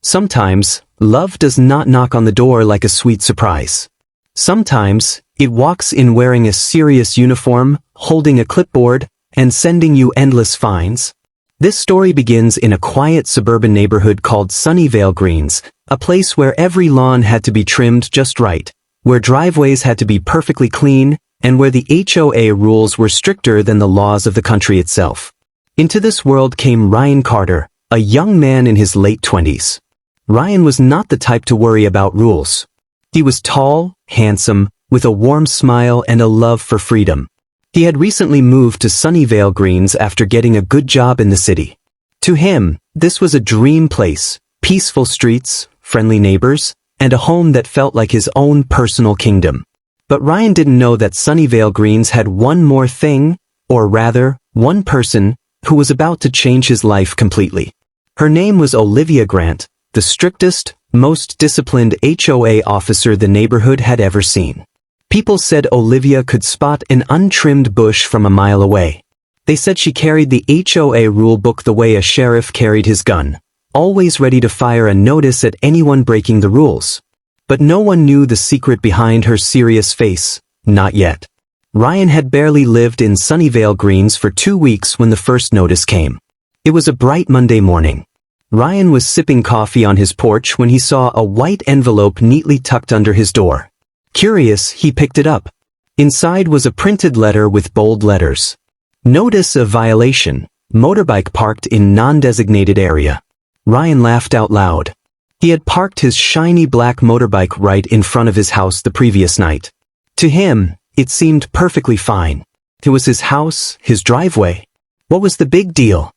Sometimes, love does not knock on the door like a sweet surprise. Sometimes, it walks in wearing a serious uniform, holding a clipboard, and sending you endless fines. This story begins in a quiet suburban neighborhood called Sunnyvale Greens, a place where every lawn had to be trimmed just right, where driveways had to be perfectly clean, and where the HOA rules were stricter than the laws of the country itself. Into this world came Ryan Carter, a young man in his late 20s. Ryan was not the type to worry about rules. He was tall, handsome, with a warm smile and a love for freedom. He had recently moved to Sunnyvale Greens after getting a good job in the city. To him, this was a dream place, peaceful streets, friendly neighbors, and a home that felt like his own personal kingdom. But Ryan didn't know that Sunnyvale Greens had one more thing, or rather, one person, who was about to change his life completely. Her name was Olivia Grant, the strictest, most disciplined HOA officer the neighborhood had ever seen. People said Olivia could spot an untrimmed bush from a mile away. They said she carried the HOA rule book the way a sheriff carried his gun, always ready to fire a notice at anyone breaking the rules. But no one knew the secret behind her serious face, not yet. Ryan had barely lived in Sunnyvale Greens for 2 weeks when the first notice came. It was a bright Monday morning. Ryan was sipping coffee on his porch when he saw a white envelope neatly tucked under his door. Curious, he picked it up. Inside was a printed letter with bold letters. Notice of violation, motorbike parked in non-designated area. Ryan laughed out loud. He had parked his shiny black motorbike right in front of his house the previous night. To him, it seemed perfectly fine. It was his house, his driveway. What was the big deal?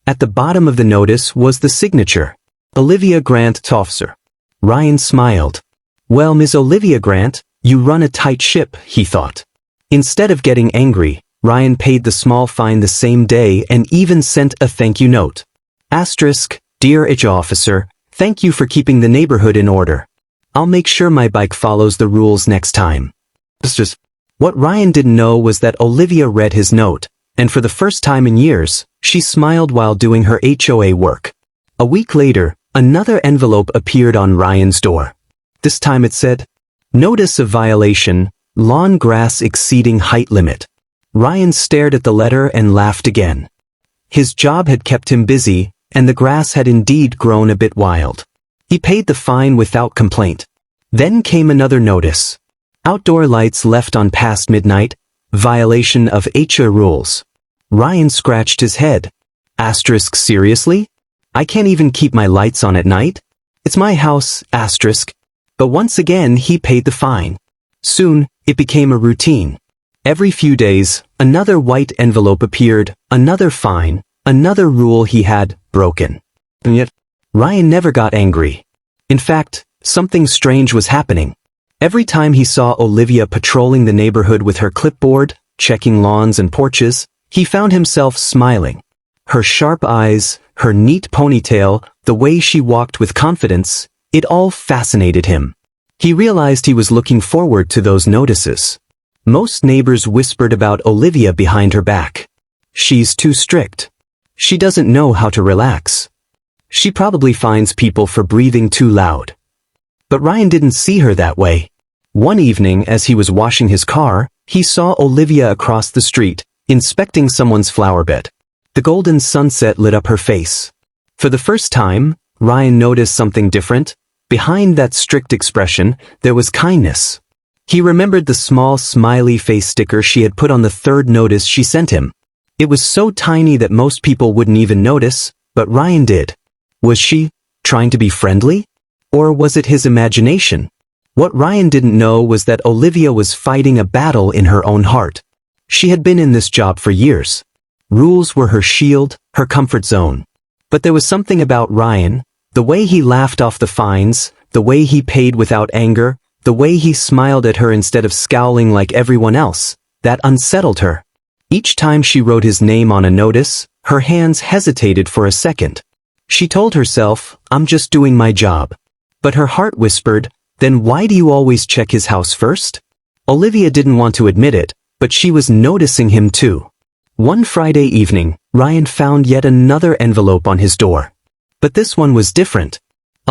At the bottom of the notice was the signature. Olivia Grant, officer. Ryan smiled. Well, Miss Olivia Grant, you run a tight ship, he thought. Instead of getting angry, Ryan paid the small fine the same day and even sent a thank you note. Asterisk, Dear HOA officer, thank you for keeping the neighborhood in order. I'll make sure my bike follows the rules next time. What Ryan didn't know was that Olivia read his note, and for the first time in years, she smiled while doing her HOA work. A week later, another envelope appeared on Ryan's door. This time it said, Notice of violation, lawn grass exceeding height limit. Ryan stared at the letter and laughed again. His job had kept him busy, and the grass had indeed grown a bit wild. He paid the fine without complaint. Then came another notice. Outdoor lights left on past midnight, violation of HOA rules. Ryan scratched his head. Asterisk, seriously? I can't even keep my lights on at night? It's my house, asterisk. But once again he paid the fine. Soon, it became a routine. Every few days, another white envelope appeared, another fine, another rule he had broken. And yet, Ryan never got angry. In fact, something strange was happening. Every time he saw Olivia patrolling the neighborhood with her clipboard, checking lawns and porches, he found himself smiling. Her sharp eyes, her neat ponytail, the way she walked with confidence, it all fascinated him. He realized he was looking forward to those notices. Most neighbors whispered about Olivia behind her back. She's too strict. She doesn't know how to relax. She probably fines people for breathing too loud. But Ryan didn't see her that way. One evening, as he was washing his car, he saw Olivia across the street, inspecting someone's flower bed. The golden sunset lit up her face. For the first time, Ryan noticed something different. Behind that strict expression, there was kindness. He remembered the small smiley face sticker she had put on the third notice she sent him. It was so tiny that most people wouldn't even notice, but Ryan did. Was she trying to be friendly? Or was it his imagination? What Ryan didn't know was that Olivia was fighting a battle in her own heart. She had been in this job for years. Rules were her shield, her comfort zone. But there was something about Ryan, the way he laughed off the fines, the way he paid without anger, the way he smiled at her instead of scowling like everyone else, that unsettled her. Each time she wrote his name on a notice, her hands hesitated for a second. She told herself, I'm just doing my job. But her heart whispered, then why do you always check his house first? Olivia didn't want to admit it, but she was noticing him too. One Friday evening, Ryan found yet another envelope on his door. But this one was different.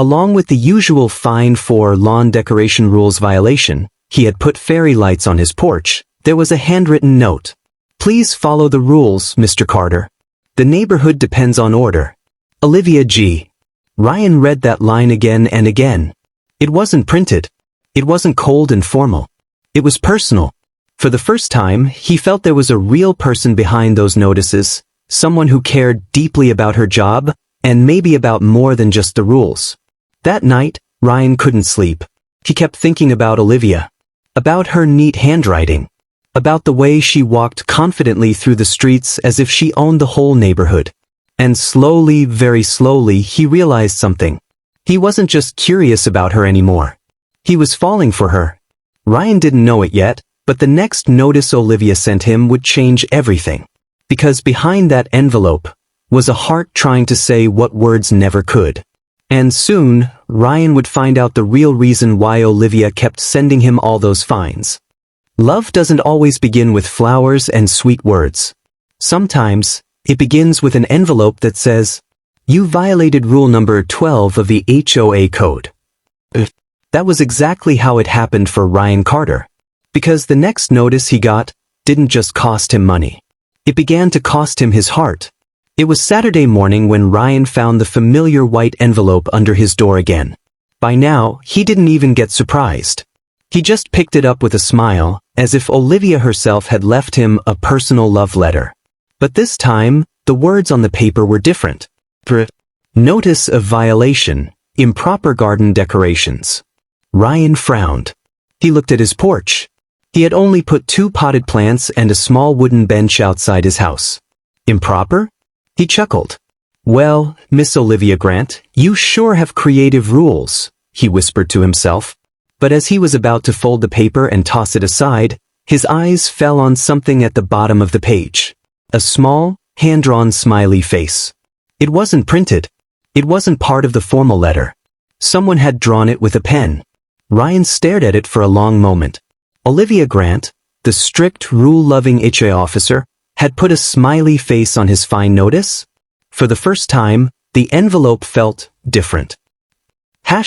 Along with the usual fine for lawn decoration rules violation, he had put fairy lights on his porch. There was a handwritten note. Please follow the rules, Mr. Carter. The neighborhood depends on order. Olivia G. Ryan read that line again and again. It wasn't printed. It wasn't cold and formal. It was personal. For the first time, he felt there was a real person behind those notices, someone who cared deeply about her job, and maybe about more than just the rules. That night, Ryan couldn't sleep. He kept thinking about Olivia. About her neat handwriting. About the way she walked confidently through the streets as if she owned the whole neighborhood. And slowly, very slowly, he realized something. He wasn't just curious about her anymore. He was falling for her. Ryan didn't know it yet, but the next notice Olivia sent him would change everything. Because behind that envelope was a heart trying to say what words never could. And soon, Ryan would find out the real reason why Olivia kept sending him all those fines. Love doesn't always begin with flowers and sweet words. Sometimes, it begins with an envelope that says, "You violated rule number 12 of the HOA code." That was exactly how it happened for Ryan Carter. Because the next notice he got didn't just cost him money. It began to cost him his heart. It was Saturday morning when Ryan found the familiar white envelope under his door again. By now, he didn't even get surprised. He just picked it up with a smile, as if Olivia herself had left him a personal love letter. But this time, the words on the paper were different. Notice of violation, improper garden decorations. Ryan frowned. He looked at his porch. He had only put 2 potted plants and a small wooden bench outside his house. Improper? He chuckled. Well, Miss Olivia Grant, you sure have creative rules, he whispered to himself. But as he was about to fold the paper and toss it aside, his eyes fell on something at the bottom of the page. A small, hand-drawn smiley face. It wasn't printed. It wasn't part of the formal letter. Someone had drawn it with a pen. Ryan stared at it for a long moment. Olivia Grant, the strict, rule-loving HOA officer, had put a smiley face on his fine notice? For the first time, the envelope felt different. #####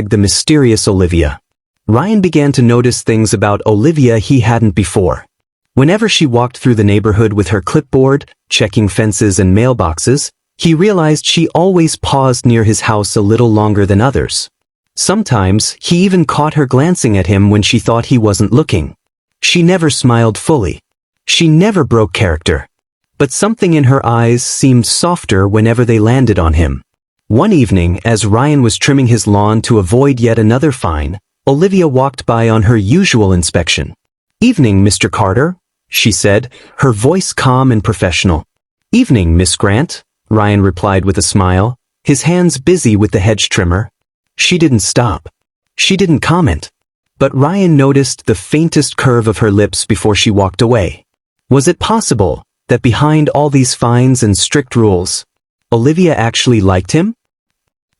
the mysterious Olivia. Ryan began to notice things about Olivia he hadn't before. Whenever she walked through the neighborhood with her clipboard, checking fences and mailboxes, he realized she always paused near his house a little longer than others. Sometimes, he even caught her glancing at him when she thought he wasn't looking. She never smiled fully. She never broke character. But something in her eyes seemed softer whenever they landed on him. One evening, as Ryan was trimming his lawn to avoid yet another fine, Olivia walked by on her usual inspection. "Evening, Mr. Carter," she said, her voice calm and professional. "Evening, Miss Grant," Ryan replied with a smile, his hands busy with the hedge trimmer. She didn't stop. She didn't comment. But Ryan noticed the faintest curve of her lips before she walked away. Was it possible that behind all these fines and strict rules, Olivia actually liked him?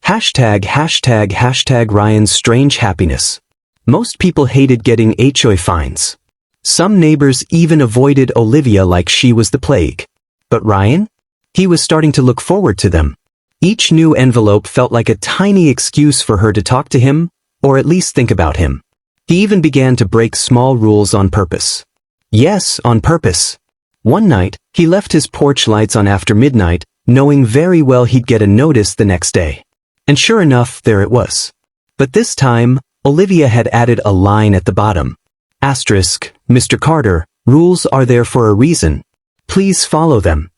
#### Ryan's strange happiness. Most people hated getting HOA fines. Some neighbors even avoided Olivia like she was the plague. But Ryan? He was starting to look forward to them. Each new envelope felt like a tiny excuse for her to talk to him, or at least think about him. He even began to break small rules on purpose. Yes, on purpose. One night, he left his porch lights on after midnight, knowing very well he'd get a notice the next day. And sure enough, there it was. But this time, Olivia had added a line at the bottom. Asterisk, Mr. Carter, rules are there for a reason. Please follow them.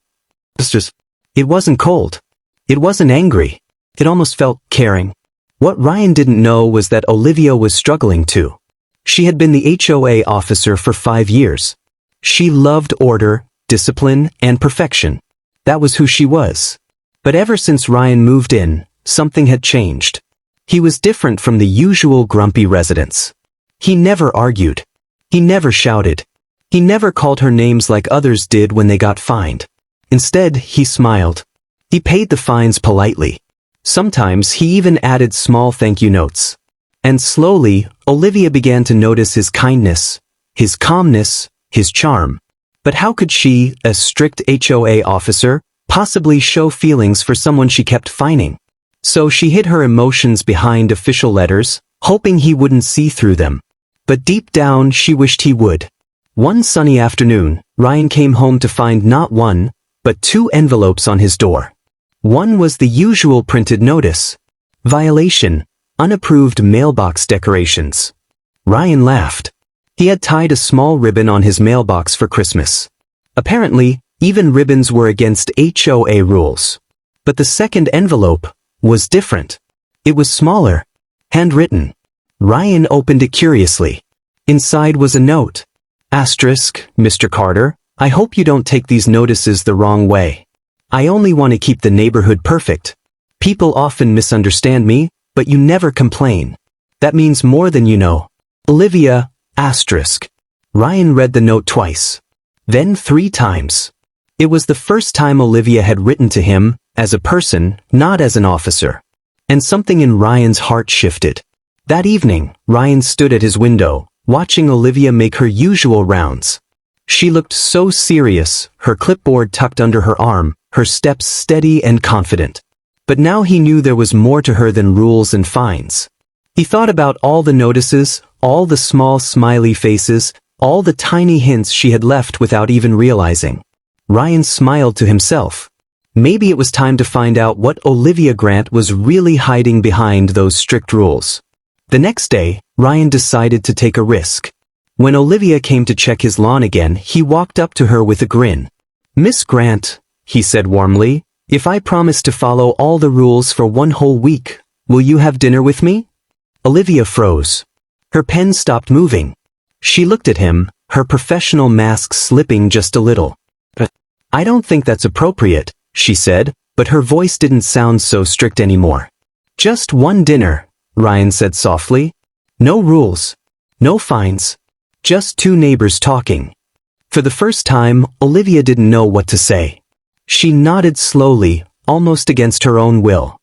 It wasn't cold. It wasn't angry. It almost felt caring. What Ryan didn't know was that Olivia was struggling too. She had been the HOA officer for 5 years. She loved order, discipline, and perfection. That was who she was. But ever since Ryan moved in, something had changed. He was different from the usual grumpy residents. He never argued. He never shouted. He never called her names like others did when they got fined. Instead, he smiled. He paid the fines politely. Sometimes he even added small thank you notes. And slowly, Olivia began to notice his kindness, his calmness, his charm. But how could she, a strict HOA officer, possibly show feelings for someone she kept fining? So she hid her emotions behind official letters, hoping he wouldn't see through them. But deep down she wished he would. One sunny afternoon, Ryan came home to find not one, but 2 envelopes on his door. One was the usual printed notice. Violation. Unapproved mailbox decorations. Ryan laughed. He had tied a small ribbon on his mailbox for Christmas. Apparently, even ribbons were against HOA rules. But the second envelope was different. It was smaller. Handwritten. Ryan opened it curiously. Inside was a note. Asterisk, Mr. Carter, I hope you don't take these notices the wrong way. I only want to keep the neighborhood perfect. People often misunderstand me, but you never complain. That means more than you know. Olivia, asterisk. Ryan read the note twice. Then 3 times. It was the first time Olivia had written to him, as a person, not as an officer. And something in Ryan's heart shifted. That evening, Ryan stood at his window, watching Olivia make her usual rounds. She looked so serious, her clipboard tucked under her arm, her steps steady and confident. But now he knew there was more to her than rules and fines. He thought about all the notices, all the small smiley faces, all the tiny hints she had left without even realizing. Ryan smiled to himself. Maybe it was time to find out what Olivia Grant was really hiding behind those strict rules. The next day, Ryan decided to take a risk. When Olivia came to check his lawn again, he walked up to her with a grin. Miss Grant, he said warmly, if I promise to follow all the rules for 1 whole week, will you have dinner with me? Olivia froze. Her pen stopped moving. She looked at him, her professional mask slipping just a little. I don't think that's appropriate, she said, but her voice didn't sound so strict anymore. Just 1 dinner, Ryan said softly. No rules. No fines. Just 2 neighbors talking. For the first time, Olivia didn't know what to say. She nodded slowly, almost against her own will.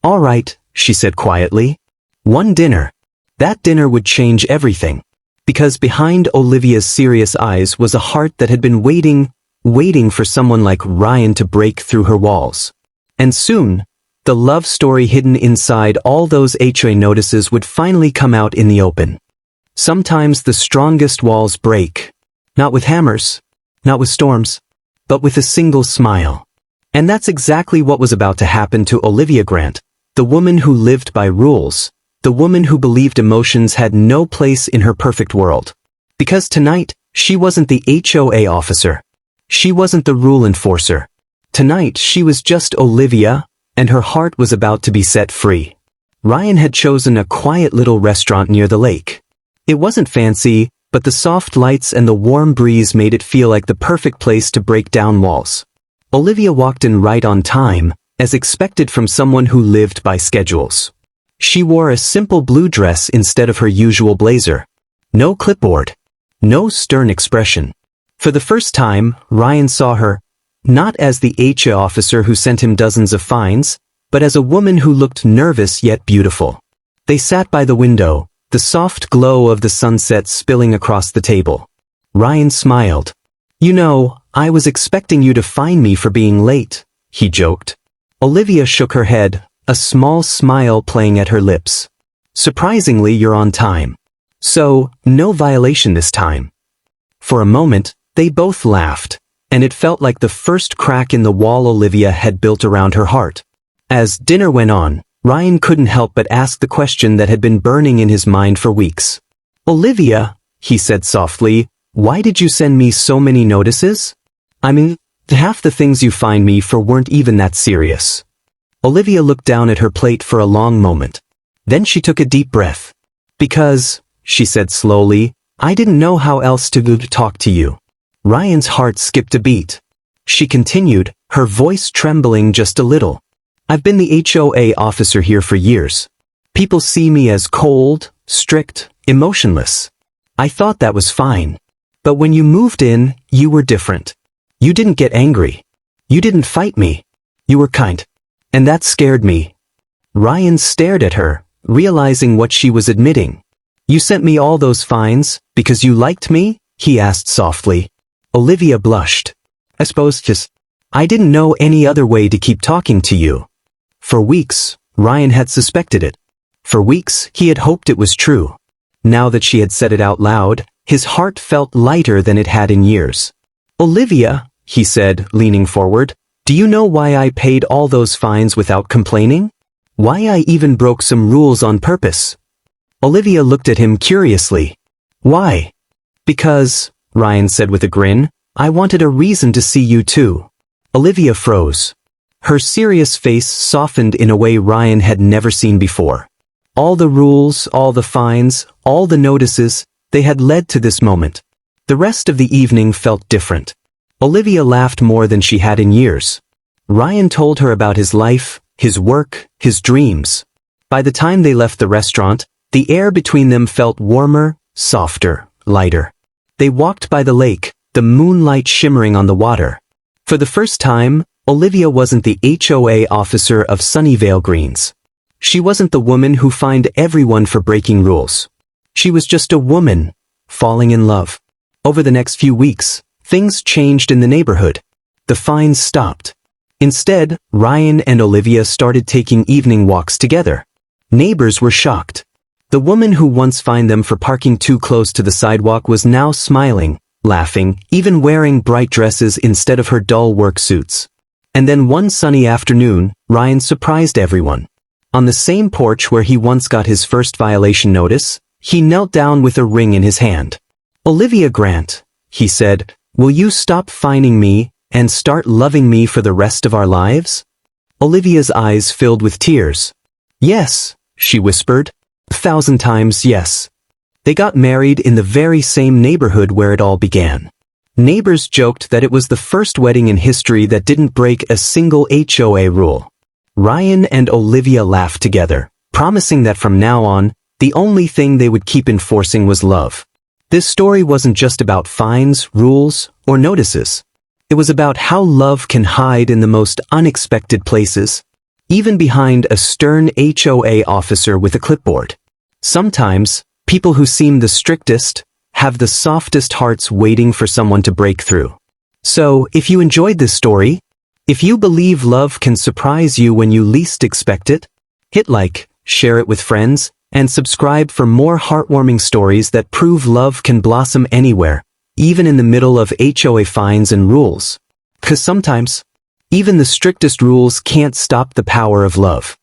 All right, she said quietly. 1 dinner. That dinner would change everything. Because behind Olivia's serious eyes was a heart that had been waiting for someone like Ryan to break through her walls. And soon, the love story hidden inside all those HOA notices would finally come out in the open. Sometimes the strongest walls break. Not with hammers, not with storms, but with a single smile. And that's exactly what was about to happen to Olivia Grant, the woman who lived by rules, the woman who believed emotions had no place in her perfect world. Because tonight, she wasn't the HOA officer. She wasn't the rule enforcer. Tonight, she was just Olivia, and her heart was about to be set free. Ryan had chosen a quiet little restaurant near the lake. It wasn't fancy, but the soft lights and the warm breeze made it feel like the perfect place to break down walls. Olivia walked in right on time, as expected from someone who lived by schedules. She wore a simple blue dress instead of her usual blazer. No clipboard. No stern expression. For the first time, Ryan saw her, not as the HOA officer who sent him dozens of fines, but as a woman who looked nervous yet beautiful. They sat by the window, the soft glow of the sunset spilling across the table. Ryan smiled. You know, I was expecting you to fine me for being late, he joked. Olivia shook her head, a small smile playing at her lips. Surprisingly, you're on time. So, no violation this time. For a moment, they both laughed, and it felt like the first crack in the wall Olivia had built around her heart. As dinner went on, Ryan couldn't help but ask the question that had been burning in his mind for weeks. Olivia, he said softly, why did you send me so many notices? I mean, half the things you fined me for weren't even that serious. Olivia looked down at her plate for a long moment. Then she took a deep breath. Because, she said slowly, I didn't know how else to talk to you. Ryan's heart skipped a beat. She continued, her voice trembling just a little. I've been the HOA officer here for years. People see me as cold, strict, emotionless. I thought that was fine. But when you moved in, you were different. You didn't get angry. You didn't fight me. You were kind. And that scared me. Ryan stared at her, realizing what she was admitting. You sent me all those fines, because you liked me? He asked softly. Olivia blushed. I suppose I didn't know any other way to keep talking to you. For weeks, Ryan had suspected it. For weeks, he had hoped it was true. Now that she had said it out loud, his heart felt lighter than it had in years. "Olivia," he said, leaning forward, "do you know why I paid all those fines without complaining? Why I even broke some rules on purpose?" Olivia looked at him curiously. "Why?" "Because," Ryan said with a grin, "I wanted a reason to see you too." Olivia froze. Her serious face softened in a way Ryan had never seen before. All the rules, all the fines, all the notices, they had led to this moment. The rest of the evening felt different. Olivia laughed more than she had in years. Ryan told her about his life, his work, his dreams. By the time they left the restaurant, the air between them felt warmer, softer, lighter. They walked by the lake, the moonlight shimmering on the water. For the first time, Olivia wasn't the HOA officer of Sunnyvale Greens. She wasn't the woman who fined everyone for breaking rules. She was just a woman, falling in love. Over the next few weeks, things changed in the neighborhood. The fines stopped. Instead, Ryan and Olivia started taking evening walks together. Neighbors were shocked. The woman who once fined them for parking too close to the sidewalk was now smiling, laughing, even wearing bright dresses instead of her dull work suits. And then one sunny afternoon, Ryan surprised everyone. On the same porch where he once got his first violation notice, he knelt down with a ring in his hand. "Olivia Grant," he said, "will you stop fining me and start loving me for the rest of our lives?" Olivia's eyes filled with tears. "Yes," she whispered. 1,000 times yes. They got married in the very same neighborhood where it all began. Neighbors joked that it was the first wedding in history that didn't break a single HOA rule. Ryan and Olivia laughed together, promising that from now on, the only thing they would keep enforcing was love. This story wasn't just about fines, rules, or notices. It was about how love can hide in the most unexpected places, even behind a stern HOA officer with a clipboard. Sometimes, people who seem the strictest have the softest hearts waiting for someone to break through. So, if you enjoyed this story, if you believe love can surprise you when you least expect it, hit like, share it with friends, and subscribe for more heartwarming stories that prove love can blossom anywhere, even in the middle of HOA fines and rules. 'Cause sometimes, even the strictest rules can't stop the power of love.